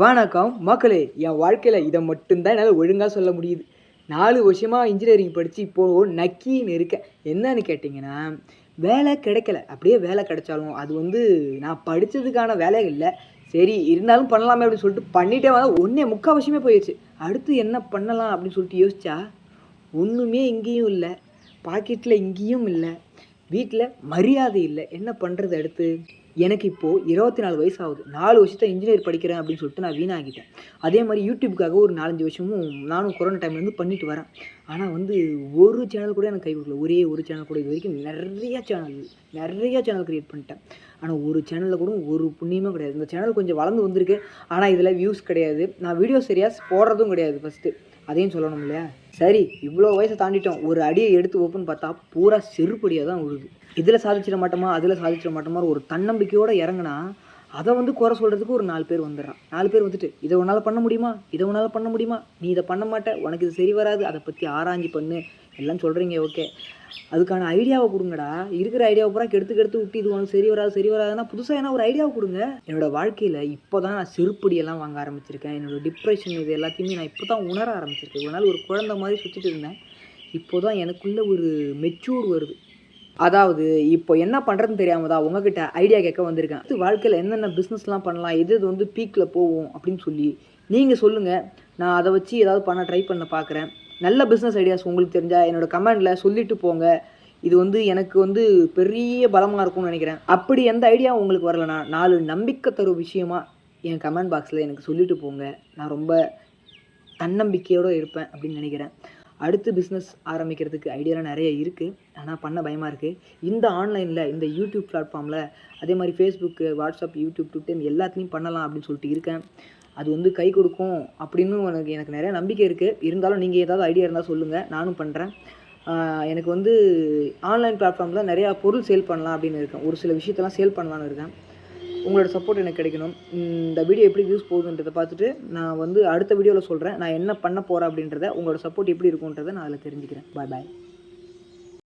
வணக்கம் மக்களே. என் வாழ்க்கையில் இதை மட்டும்தான் என்னால் ஒழுங்காக சொல்ல முடியுது. 4 வருஷமாக இன்ஜினியரிங் படித்து இப்போது நக்கின்னு இருக்கேன். என்னன்னு கேட்டிங்கன்னா, வேலை கிடைக்கல. அப்படியே வேலை கிடைச்சாலும் அது நான் படித்ததுக்கான வேலை இல்லை. சரி இருந்தாலும் பண்ணலாமே அப்படின்னு சொல்லிட்டு பண்ணிட்டே வந்தால் 1/4 வருஷமே போயிடுச்சு. அடுத்து என்ன பண்ணலாம் அப்படின்னு சொல்லிட்டு யோசிச்சா ஒன்றுமே இங்கேயும் இல்லை, பாக்கெட்டில் இங்கேயும் இல்லை, வீட்டில் மரியாதை இல்லை. என்ன பண்ணுறது அடுத்து? எனக்கு இப்போது 24 வயசு ஆகுது. 4 வருஷத்தை இன்ஜினியர் படிக்கிறேன் அப்படின்னு சொல்லிட்டு நான் வீணாகிட்டேன். அதே மாதிரி யூடியூப்புக்காக ஒரு 4, 5 வருஷமும் நானும் கொரோனா டைம்லேருந்து பண்ணிட்டு வரேன். ஆனால் ஒரு சேனல் கூட எனக்கு கை கொடுக்கல. ஒரே ஒரு சேனல் கூட. இது வரைக்கும் நிறைய சேனல் க்ரியேட் பண்ணிட்டேன். ஆனால் ஒரு சேனலில் கூட ஒரு புண்ணியமே கிடையாது. இந்த சேனல் கொஞ்சம் வளர்ந்து வந்திருக்கு. ஆனால் இதில் வியூஸ் கிடையாது. நான் வீடியோ சரியாக போடுறதும் கிடையாது ஃபஸ்ட்டு. அதையும் சொல்லணும் இல்லையா? சரி, இவ்வளோ வயசை தாண்டிட்டோம். ஒரு அடியை எடுத்து ஓப்பன் பார்த்தா பூரா செருப்படியாக தான் விழுது. இதில் சாதிச்சிட மாட்டோமா, அதில் சாதிச்சிட மாட்டோமா ஒரு தன்னம்பிக்கையோடு இறங்குனா அதை குறை சொல்கிறதுக்கு ஒரு 4 பேர் வந்துடுறான். 4 பேர் வந்துட்டு இதை உன்னால் பண்ண முடியுமா, இதை உன்னால் பண்ண முடியுமா, நீ இதை பண்ண மாட்ட, உனக்கு இது சரி வராது, அதை பற்றி ஆராய்ச்சி பண்ணு எல்லாம் சொல்கிறீங்க. ஓகே, அதுக்கான ஐடியாவை கொடுங்கடா. இருக்கிற ஐடியாவை பூரா கெடுத்து விட்டு இது உனக்கு சரி வராதுன்னா புதுசாக என்ன ஒரு ஐடியாவை கொடுங்க. என்னோடய வாழ்க்கையில் இப்போ தான் நான் செருப்படியெல்லாம் வாங்க ஆரம்பிச்சிருக்கேன். என்னோடய டிப்ரெஷன் இது எல்லாத்தையுமே நான் இப்போ தான் உணர ஆரம்பிச்சிருக்கேன். ஒரு நாள் ஒரு குழந்தை மாதிரி சுற்றிட்டு இருந்தேன். இப்போ தான் எனக்குள்ளே ஒரு மெச்சூர் வருது. அதாவது இப்போ என்ன பண்ணுறதுன்னு தெரியாமல் தான் உங்ககிட்ட ஐடியா கேட்க வந்திருக்கேன். வாழ்க்கையில் என்னென்ன பிஸ்னஸ்லாம் பண்ணலாம், எது பீக்கில் போகும் அப்படின்னு சொல்லி நீங்கள் சொல்லுங்கள். நான் அதை வச்சு ஏதாவது ட்ரை பண்ண பார்க்குறேன். நல்ல பிஸ்னஸ் ஐடியாஸ் உங்களுக்கு தெரிஞ்சால் என்னோடய கமெண்டில் சொல்லிட்டு போங்க. இது எனக்கு பெரிய பலமாக இருக்கும்னு நினைக்கிறேன். அப்படி எந்த ஐடியாவும் உங்களுக்கு வரலனா 4 நம்பிக்கை தரும் விஷயமா என் கமெண்ட் பாக்ஸில் எனக்கு சொல்லிட்டு போங்க. நான் ரொம்ப தன்னம்பிக்கையோடு இருப்பேன் அப்படின்னு நினைக்கிறேன். அடுத்து பிஸ்னஸ் ஆரம்பிக்கிறதுக்கு ஐடியாலாம் நிறைய இருக்குது. ஆனால் பண்ண பயமாக இருக்குது. இந்த ஆன்லைனில் இந்த யூடியூப் பிளாட்ஃபார்மில் அதே மாதிரி ஃபேஸ்புக்கு, வாட்ஸ்அப், யூடியூப், ட்விட்டர் எல்லாத்துலேயும் பண்ணலாம் அப்படின்னு சொல்லிட்டு இருக்கேன். அது கை கொடுக்கும் அப்படின்னு எனக்கு நிறைய நம்பிக்கை இருக்குது. இருந்தாலும் நீங்கள் ஏதாவது ஐடியா இருந்தால் சொல்லுங்கள், நானும் பண்ணுறேன். எனக்கு ஆன்லைன் பிளாட்ஃபார்மில் நிறையா பொருள் சேல் பண்ணலாம் அப்படின்னு இருக்கேன். ஒரு சில விஷயத்தெல்லாம் சேல் பண்ணலான்னு இருக்கேன். உங்களோட சப்போர்ட் எனக்கு கிடைக்கணும். இந்த வீடியோ எப்படி வியூஸ் போகுதுன்றதை பார்த்துட்டு நான் அடுத்த வீடியோவில் சொல்கிறேன். நான் என்ன பண்ண போகிறேன் அப்படின்றத, உங்களோட சப்போர்ட் எப்படி இருக்குன்றதை நான் அதில் தெரிஞ்சுக்கிறேன். பாய்.